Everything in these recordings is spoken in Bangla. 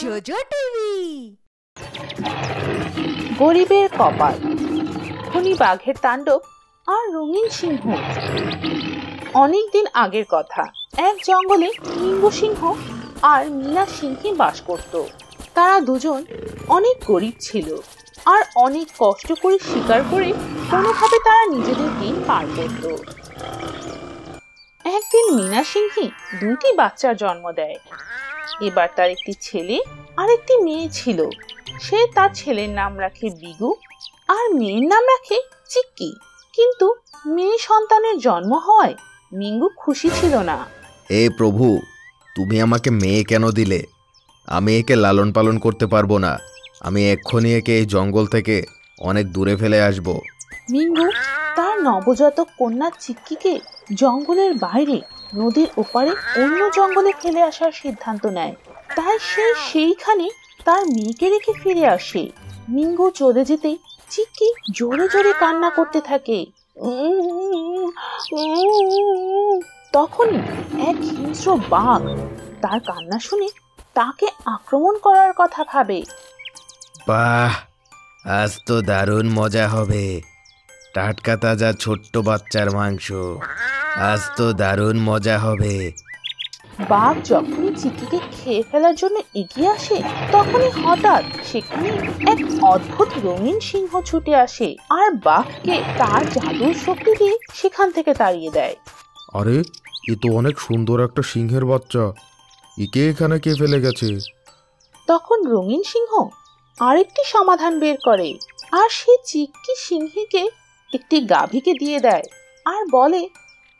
JoJo TV. গরিবের কপাল, খুনি বাঘের তাণ্ডব আর রঙিন সিংহ। অনেক দিন আগের কথা, এক জঙ্গলে মিঙ্গু সিংহ আর মীনা সিংহী বাস করত। তারা দুজন অনেক গরিব ছিল আর অনেক কষ্ট করে শিকার করে কোনোভাবে তারা নিজেদের দিন পার করত। একদিন মীনা সিংহী দুটি বাচ্চার জন্ম দেয়। এবার তার একটি ছেলে আর একটি মেয়ে ছিল। সে তার ছেলের নাম রাখে বিগু আর মেয়ের নাম রাখে চিক্কি। কিন্তু মেয়ে সন্তানের জন্ম হওয়ায় মিঙ্গু খুশি ছিল না। হে প্রভু, তুমি আমাকে মেয়ে কেন দিলে? আমি একে লালন পালন করতে পারবো না। আমি এক্ষুনি একে এই জঙ্গল থেকে অনেক দূরে ফেলে আসব। মিঙ্গু তার নবজাতক কন্যা চিক্কিকে জঙ্গলের বাইরে নদীর ওপারে অন্য জঙ্গলে ফেলে আসার সিদ্ধান্ত নেয়। তাই সে সেইখানে তার মেয়েকে রেখে ফিরে আসে। মিঙ্গু চলে যেতে চিক্কি জোরে জোরে কান্না করতে থাকে। তখনই এক হিংস্র বাঘ তার কান্না শুনে তাকে আক্রমণ করার কথা ভাবে। বাহ, আজ তো দারুণ মজা হবে। টাটকা তাজা ছোট্ট বাচ্চার মাংস, আজ তো দারুণ মজা হবে। বাঘ যখনই চিক্কিকে খেয়ে ফেলার জন্য এগিয়ে আসে, তখনই হঠাৎ সেখানে এক অদ্ভুত রঙিন সিংহ ছুটে আসে আর বাঘকে তার জাদুর শক্তি দিয়ে সেখান থেকে তাড়িয়ে দেয়। আরে, এ তো অনেক সুন্দর একটা সিংহের বাচ্চা। একে এখানে কে ফেলে গেছে? তখন রঙিন সিংহ আরেকটি সমাধান বের করে আর সে চিক্কি সিংহীকে একটি গাভীকে দিয়ে দেয় আর বলে,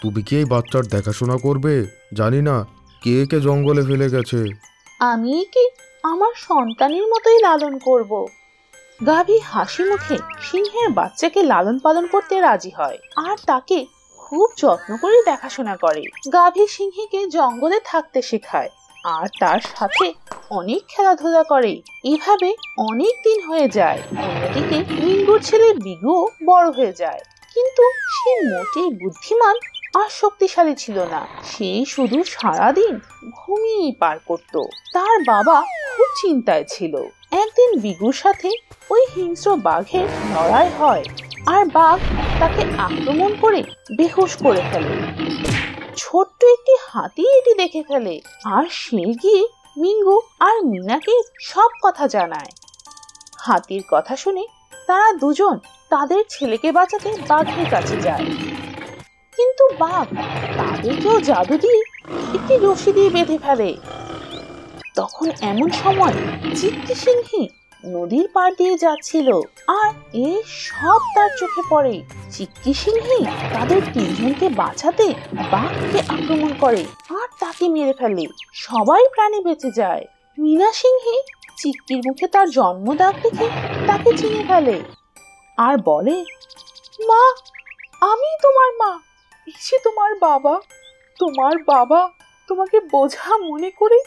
তুমি কি এই বাচ্চার দেখাশোনা করবে? জানি না কে একে জঙ্গলে ফেলে গেছে। আমি একে আমার সন্তানের মতোই লালন করব। গাভী হাসি মুখে সিংহের বাচ্চাকে লালন পালন করতে রাজি হয় আর তাকে খুব যত্ন করে দেখাশোনা করে। গাভী সিংহীকে জঙ্গলে থাকতে শেখায় আর তার সাথে অনেক খেলাধুলা করে। এভাবে অনেক দিন হয়ে যায়। অন্যদিকে মিঙ্গুর ছেলে বিগুও বড় হয়ে যায়, কিন্তু সে মোটেই বুদ্ধিমান আর শক্তিশালী ছিল না। সে শুধু সারাদিন ঘুমিয়েই পার করত। তার বাবা খুব চিন্তায় ছিল। একদিন বিগুর সাথে ওই হিংস্র বাঘের লড়াই হয় আর বাঘ তাকে আক্রমণ করে বেহুশ করে ফেলে। ছোট্ট একটি হাতি এটি দেখে ফেলে আর সে গিয়ে মিঙ্গু আর মীনাকে সব কথা জানায়। হাতির কথা শুনে তারা দুজন তাদের ছেলেকে বাঁচাতে বাঘের কাছে যায়, কিন্তু বাঘ তাদেরকেও জাদু দিয়ে একটি রশি দিয়ে বেঁধে ফেলে। তখন এমন সময় চিক্কি সিংহী নদীর পার দিয়ে যাচ্ছিল আর এই সব তার চোখে পড়ে। চিক্কি সিংহী তাদের তিনজনকে বাঁচাতে বাঘকে আক্রমণ করে আর তাকে মেরে ফেলে। সবাই প্রাণে বেঁচে যায়। মীনা সিংহী চিক্কির মুখে তার জন্মদাগ দেখে তাকে চিনে ফেলে আর বলে, মা, আমি তোমার মা, এসে তোমার বাবা। তোমার বাবা তোমাকে বোঝা মনে করে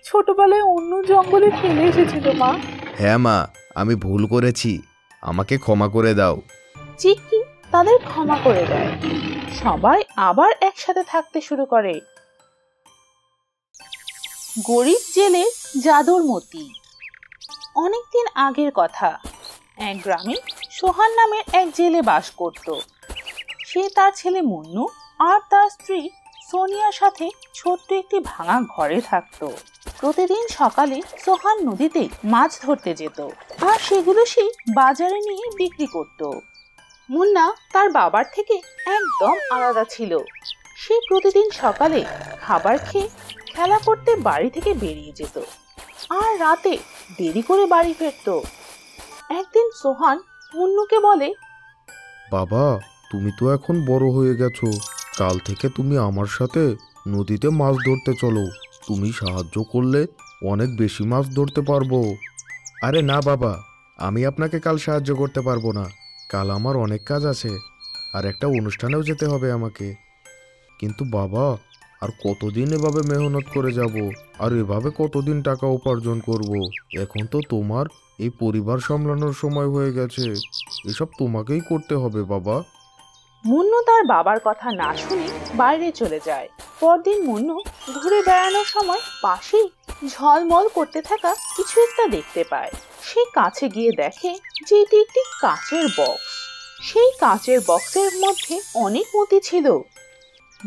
ছোটবেলায় অন্য জঙ্গলে ফেলে এসেছিল মা। হ্যাঁ মা, আমি ভুল করেছি, আমাকে ক্ষমা করে দাও। চিক্কি তাদের ক্ষমা করে দেয়। সবাই আবার একসাথে থাকতে শুরু করে। গরিব জেলে জাদুর মতি। অনেকদিন আগের কথা, এক গ্রামে সোহান নামের এক জেলে বাস করত। সে তার ছেলে মুন্নু আর তার স্ত্রী সোনিয়ার সাথে ছোট্ট একটি ভাঙা ঘরে থাকতো। প্রতিদিন সকালে সোহান নদীতে মাছ ধরতে যেত আর সেগুলো সে বাজারে নিয়ে বিক্রি করত। মুন্না তার বাবার থেকে একদম আলাদা ছিল। সে প্রতিদিন সকালে খাবার খেয়ে খেলা করতে বাড়ি থেকে বেরিয়ে যেত আর রাতে দেরি করে বাড়ি ফিরত। একদিন সোহান মুন্নুকে বলে, বাবা, তুমি তো এখন বড় হয়ে গেছো। কাল থেকে তুমি আমার সাথে নদীতে মাছ ধরতে চলো। তুমি সাহায্য করলে অনেক বেশি মাছ ধরতে পারবো। আরে না বাবা, আমি আপনাকে কাল সাহায্য করতে পারবো না। কাল আমার অনেক কাজ আছে আর একটা অনুষ্ঠানেও যেতে হবে আমাকে। কিন্তু বাবা, আর কতদিন এভাবে মেহনত করে যাব? আর এভাবে কতদিন টাকা উপার্জন করব? এখন তো তোমার এই পরিবার সামলানোর সময় হয়ে গেছে। এসব তোমাকেই করতে হবে বাবা। মুন্নু তার বাবার কথা না শুনে বাইরে চলে যায়। পরদিন মুন্নু ঘুরে বেড়ানোর সময় পাশেই ঝলমল করতে থাকা কিছু একটা দেখতে পায়। সে কাছে গিয়ে দেখে যে এটি একটি কাচের বক্স। সেই কাচের বক্সের মধ্যে অনেক মতি ছিল।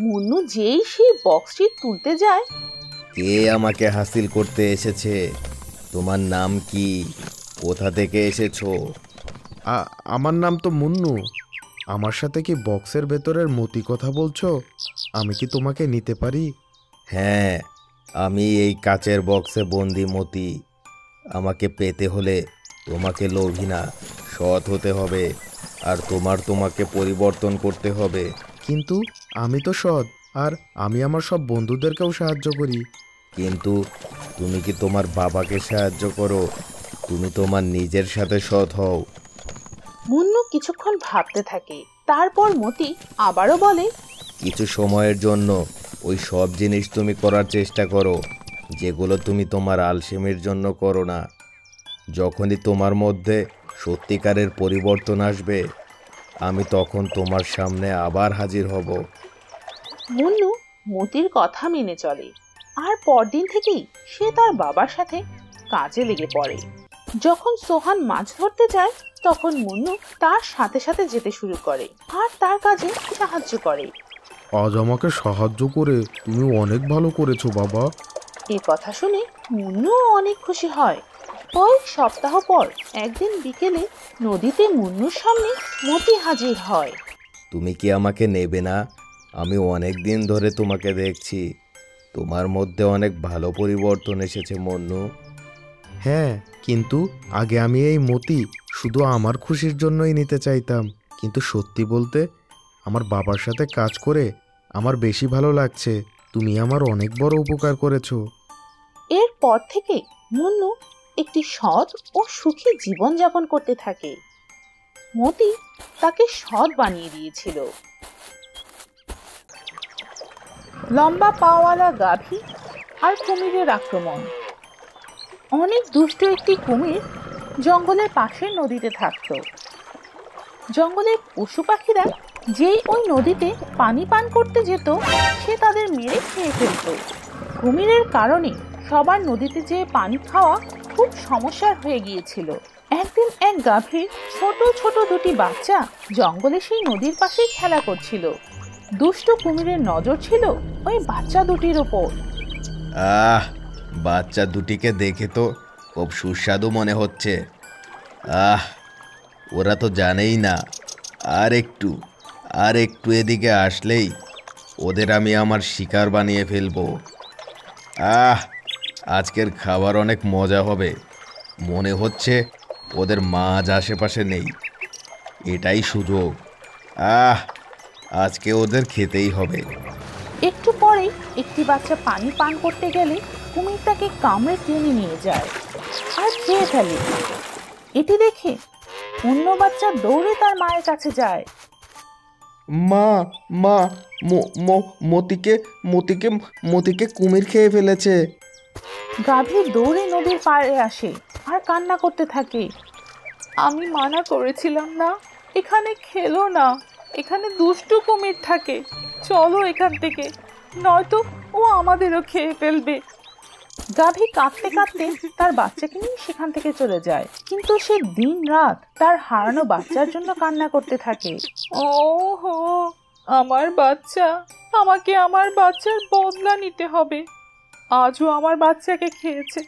মুন্নু যেই সেই বক্সটি তুলতে যায়, কে আমাকে হাসিল করতে এসেছে? তোমার নাম কি? কোথা থেকে এসেছো? আমার নাম তো মুন্নু। আমার সাথে কি বক্সের ভেতরের মতি কথা বলছো? আমি কি তোমাকে নিতে পারি? হ্যাঁ, আমি এই কাচের বক্সে বন্দি মতি। আমাকে পেতে হলে তোমাকে লোভী না, সৎ হতে হবে। আর তোমাকে পরিবর্তন করতে হবে। কিন্তু আমি তো সৎ, আর আমি আমার সব বন্ধুদেরকেও সাহায্য করি। কিন্তু তুমি কি তোমার বাবাকে সাহায্য করো? তুমি তোমার নিজের সাথে সৎ হও। মুন্নু কিছুক্ষণ ভাবতে থাকে। তারপর মতি আবারও বলে, কিছু সময়ের জন্য ওই সব জিনিস তুমি করার চেষ্টা করো যেগুলো তুমি তোমার আলসেমির জন্য করো না। যখনই তোমার মধ্যে সত্যিকারের পরিবর্তন আসবে, আমি তখন তোমার সামনে আবার হাজির হব। মুন্নু মতির কথা মেনে চলে। আর পরদিন থেকেই সে তার বাবার সাথে কাজে লেগে পড়ে। যখন সোহান মাছ ধরতে যায়, তখন মুন্নু তার সাথে সাথে যেতে শুরু করে আর তার কাজে সাহায্য করে। আজ আমাকে সাহায্য করে তুমি অনেক ভালো করেছো বাবা। এ কথা শুনে মুন্নু অনেক খুশি হয়। কয়েক সপ্তাহ পর একদিন বিকেলে নদীতে মুন্নুর সামনে মতি হাজির হয়। তুমি কি আমাকে নেবে না? আমি অনেক দিন ধরে তোমাকে দেখছি। তোমার মধ্যে অনেক ভালো পরিবর্তন এসেছে মুন্নু। হ্যাঁ, কিন্তু আগে আমি এই মতি শুধু আমার খুশির জন্যই নিতে চাইতাম। কিন্তু সত্যি বলতে আমার বাবার সাথে কাজ করে আমার বেশি ভালো লাগছে। তুমি আমার অনেক বড় উপকার করেছো। এরপর থেকে মুন্নু একটি সৎ ও সুখী জীবন যাপন করতে থাকে। মতি তাকে সৎ বানিয়ে দিয়েছিল। লম্বা পাওয়ালা গাভী আর কুমিরের আক্রমণ। অনেক দুষ্ট একটি কুমির জঙ্গলের পাশের নদীতে থাকত। জঙ্গলের পশু পাখিরা যেই ওই নদীতে পানি পান করতে যেত, সে তাদের মেরে খেয়ে ফেলত। কুমিরের কারণে সবার নদীতে যেয়ে পানি খাওয়া খুব সমস্যার হয়ে গিয়েছিল। একদিন এক গাভীর ছোট ছোট দুটি বাচ্চা জঙ্গলে সেই নদীর পাশেই খেলা করছিল। দুষ্ট কুমিরের নজর ছিল ওই বাচ্চা দুটির ওপর। বাচ্চা দুটিকে দেখে তো খুব সুস্বাদু মনে হচ্ছে। ওরা তো জানেই না। আর একটু এদিকে আসলেই ওদের আমি আমার শিকার বানিয়ে ফেলবো। আজকের খাবার অনেক মজা হবে। মনে হচ্ছে ওদের মাছ আশেপাশে নেই। এটাই সুযোগ। আজকে ওদের খেতেই হবে। একটু পরেই একটি বাচ্চা পানি পান করতে গেলে কুমির তাকে কামড়ে টেনে নিয়ে যায় আর খেয়ে ফেলে। এটি দেখে অন্য বাচ্চা দৌড়ে তার মায়ের কাছে যায়। মা মা মতিকে কুমির খেয়ে ফেলেছে। গাভী দৌড়ে নদীর পাড়ে আসে আর কান্না করতে থাকে। আমি মানা করেছিলাম না, এখানে খেলো না, এখানে দুষ্টু কুমির থাকে, চলো এখান থেকে, নয়তো ও আমাদেরও খেয়ে ফেলবে। গাভী কাঁদতে কাঁদতে তার বাচ্চাকে নিয়ে সেখান থেকে চলে যায়। কিন্তু সে দিন রাত তার হারানো বাচ্চার জন্য কান্না করতে থাকে। ও হো, আমার বাচ্চা, আমাকে আমার বাচ্চার বদলা নিতে হবে। আজও আমার বাচ্চাকে খেয়েছে,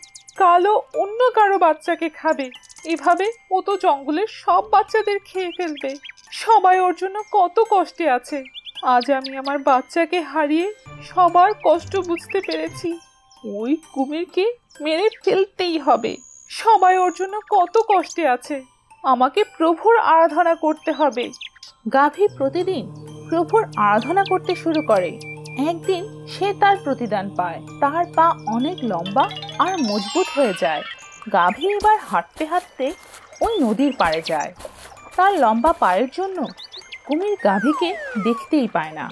কালও অন্য কারো বাচ্চাকে খাবে। এভাবে ও তো জঙ্গলের সব বাচ্চাদের খেয়ে ফেলবে। সবাই ওর জন্য কত কষ্টে আছে। আজ আমি আমার বাচ্চাকে হারিয়ে সবার কষ্ট বুঝতে পেরেছি। ওই কুমিরকে মেরে ফেলতেই হবে। সবাই ওর জন্য কত কষ্টে আছে। আমাকে প্রভুর আরাধনা করতে হবে। গাভী প্রতিদিন প্রভুর আরাধনা করতে শুরু করে। একদিন সে তার প্রতিদান পায়। তার পা অনেক লম্বা আর মজবুত হয়ে যায়। গাভী এবার হাঁটতে হাঁটতে ওই নদীর পাড়ে যায়। তার লম্বা পায়ের জন্য কুমির গাভীকে দেখতেই পায় না,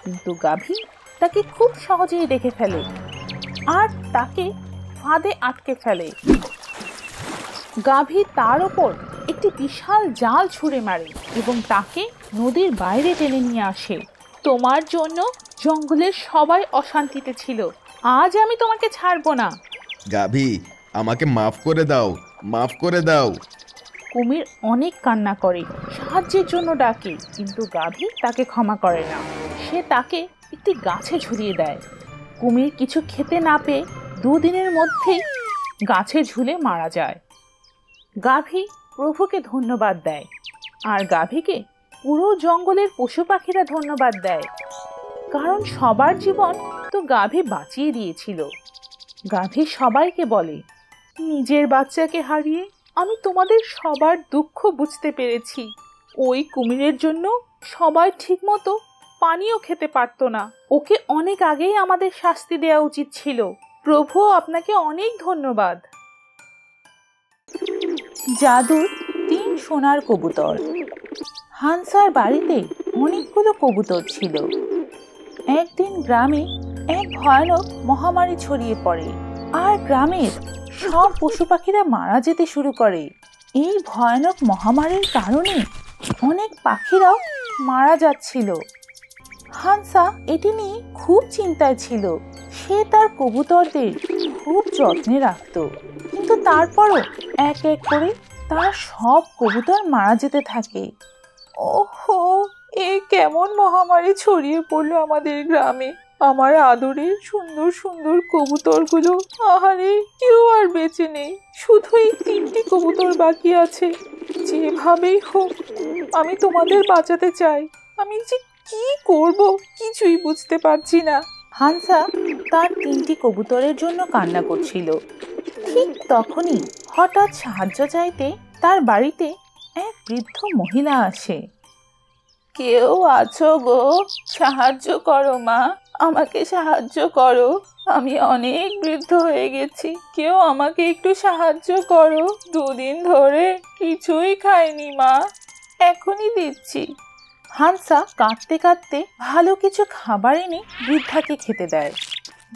কিন্তু গাভী তাকে খুব সহজেই দেখে ফেলে আর তাকে ফাঁদে আটকে ফেলে। গাভী তার ওপর একটি বিশাল জাল ছুঁড়ে মারে এবং তাকে নদীর বাইরে টেনে নিয়ে আসে। তোমার জন্য জঙ্গলের সবাই অশান্তিতে ছিল, আজ আমি তোমাকে ছাড়বো না। গাভী, আমাকে মাফ করে দাও, মাফ করে দাও। কুমির অনেক কান্না করে, সাহায্যের জন্য ডাকে, কিন্তু গাভী তাকে ক্ষমা করে না। সে তাকে একটি গাছে ঝুলিয়ে দেয়। কুমির কিছু খেতে না পেয়ে 2 দিনের মধ্যেই গাছে ঝুলে মারা যায়। গাভী প্রভুকে ধন্যবাদ দেয়, আর গাভীকে পুরো জঙ্গলের পশু পাখিরা ধন্যবাদ দেয়, কারণ সবার জীবন তো গাভী বাঁচিয়ে দিয়েছিল। গাভী সবাইকে বলে, নিজের বাচ্চাকে হারিয়ে আমি তোমাদের সবার দুঃখ বুঝতে পেরেছি। ওই কুমিরের জন্য সবাই ঠিকমতো পানিও খেতে পারতো না। ওকে অনেক আগেই আমাদের শাস্তি দেওয়া উচিত ছিল। প্রভু, আপনাকে অনেক ধন্যবাদ। জাদুর 3 সোনার কবুতর। হানসার বাড়িতে অনেকগুলো কবুতর ছিল। একদিন গ্রামে এক ভয়ানক মহামারী ছড়িয়ে পড়ে, আর গ্রামের সব পশু পাখিরা মারা যেতে শুরু করে। এই ভয়ানক মহামারীর কারণে অনেক পাখিরাও মারা যাচ্ছিল। হানসা এটি নিয়ে খুব চিন্তায় ছিল। সে তার কবুতরদের খুব যত্নে রাখত, কিন্তু তারপরও এক এক করে তার সব কবুতর মারা যেতে থাকে। ওহো, এ কেমন মহামারী ছড়িয়ে পড়লো আমাদের গ্রামে। আমার আদরের সুন্দর সুন্দর কবুতরগুলো, আহারে, কেউ আর বেঁচে নেই। শুধু এই 3টি কবুতর বাকি আছে। যেভাবেই হোক আমি তোমাদের বাঁচাতে চাই। আমি যে কি করব কিছুই বুঝতে পারছি না। হানসা তার 3টি কবুতরের জন্য কান্না করছিল। ঠিক তখনই হঠাৎ সাহায্য চাইতে তার বাড়িতে এক বৃদ্ধ মহিলা আসে। কেউ আছো গো? সাহায্য করো মা, আমাকে সাহায্য করো। আমি অনেক বৃদ্ধ হয়ে গেছি, কেউ আমাকে একটু সাহায্য করো। 2 দিন ধরে কিছুই খাইনি মা, এখনই দিচ্ছি। হানসা কাঁদতে কাঁদতে ভালো কিছু খাবার এনে বৃদ্ধাকে খেতে দেয়।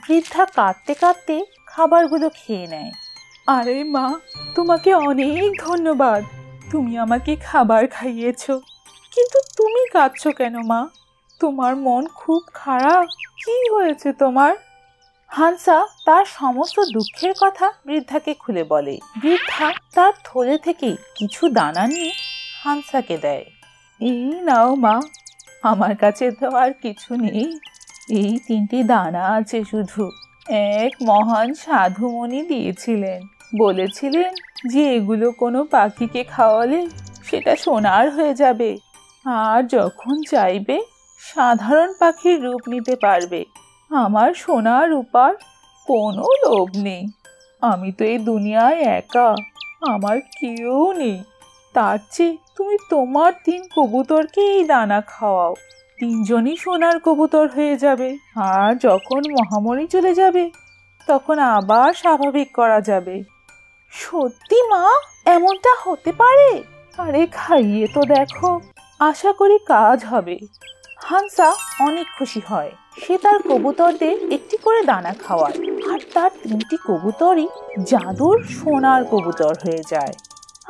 বৃদ্ধা কাঁদতে কাঁদতে খাবারগুলো খেয়ে নেয়। আরে মা, তোমাকে অনেক ধন্যবাদ, তুমি আমাকে খাবার খাইয়েছো। কিন্তু তুমি কাঁদছো কেন মা? তোমার মন খুব খারাপ, কি হয়েছে তোমার? হানসা তার সমস্ত দুঃখের কথা বৃদ্ধাকে খুলে বলে। বৃদ্ধা তার থলে থেকে কিছু দানা নিয়ে হানসাকে দেয়। এই নাও মা, আমার কাছে তো আর কিছু নেই, এই 3টি দানা আছে শুধু। এক মহান সাধুমণি দিয়েছিলেন, বলেছিলেন যে এগুলো কোনো পাখিকে খাওয়ালে সেটা সোনার হয়ে যাবে, আর যখন চাইবে সাধারণ পাখির রূপ নিতে পারবে। আমার সোনা রূপার কোনো লোভ নেই। আমি তো এই দুনিয়ায় একা, আমার কেউ নেই। তার চেয়ে তুমি তোমার 3 কবুতরকে এই দানা খাওয়াও, 3জনই সোনার কবুতর হয়ে যাবে। আর যখন মহামারী চলে যাবে তখন আবার স্বাভাবিক করা যাবে। সত্যি মা, এমনটা হতে পারে? আরে খাইয়ে তো দেখো, আশা করি কাজ হবে। হানসা অনেক খুশি হয়। সে তার কবুতরদের একটি করে দানা খাওয়ায়, আর তার 3টি কবুতরই জাদুর সোনার কবুতর হয়ে যায়।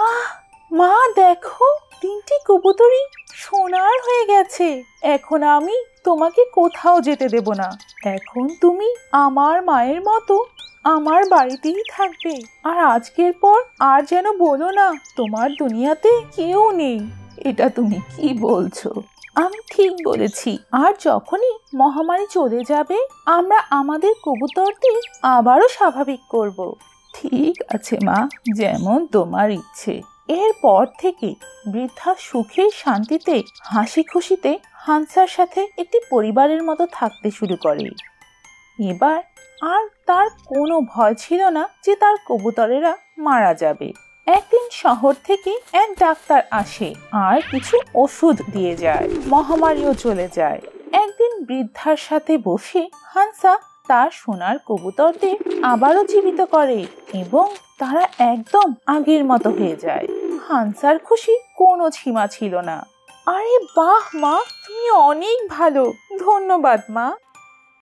আহ মা, দেখো, 3টি কবুতরই সোনার হয়ে গেছে। এখন আমি তোমাকে কোথাও যেতে দেব না। এখন তুমি আমার মায়ের মতো আমার বাড়িতেই থাকবে। আর আজকের পর আর যেন বলো না তোমার দুনিয়াতে কেউ নেই। এটা তুমি কি বলছো? আমি ঠিক বলেছি। আর যখনই মহামারী চলে যাবে আমরা আমাদের কবুতরদের আবারও স্বাভাবিক করব। ঠিক আছে মা, যেমন তোমার ইচ্ছে। এরপর থেকে বৃদ্ধা সুখে শান্তিতে হাসি খুশিতে হানসার সাথে একটি পরিবারের মতো থাকতে শুরু করে। এবার আর তার কোনো ভয় ছিল না যে তার কবুতরেরা মারা যাবে। একদিন শহর থেকে এক ডাক্তার আসে আর কিছু ওষুধ দিয়ে যায়। মহামারীও চলে যায়। একদিন বৃদ্ধার সাথে বসে হানসা তার সোনার কবুতরদের আবারও জীবিত করে এবং তারা একদম আগের মতো হয়ে যায়। হানসার খুশি কোনো সীমা ছিল না। আরে বাহ মা, তুমি অনেক ভালো, ধন্যবাদ মা।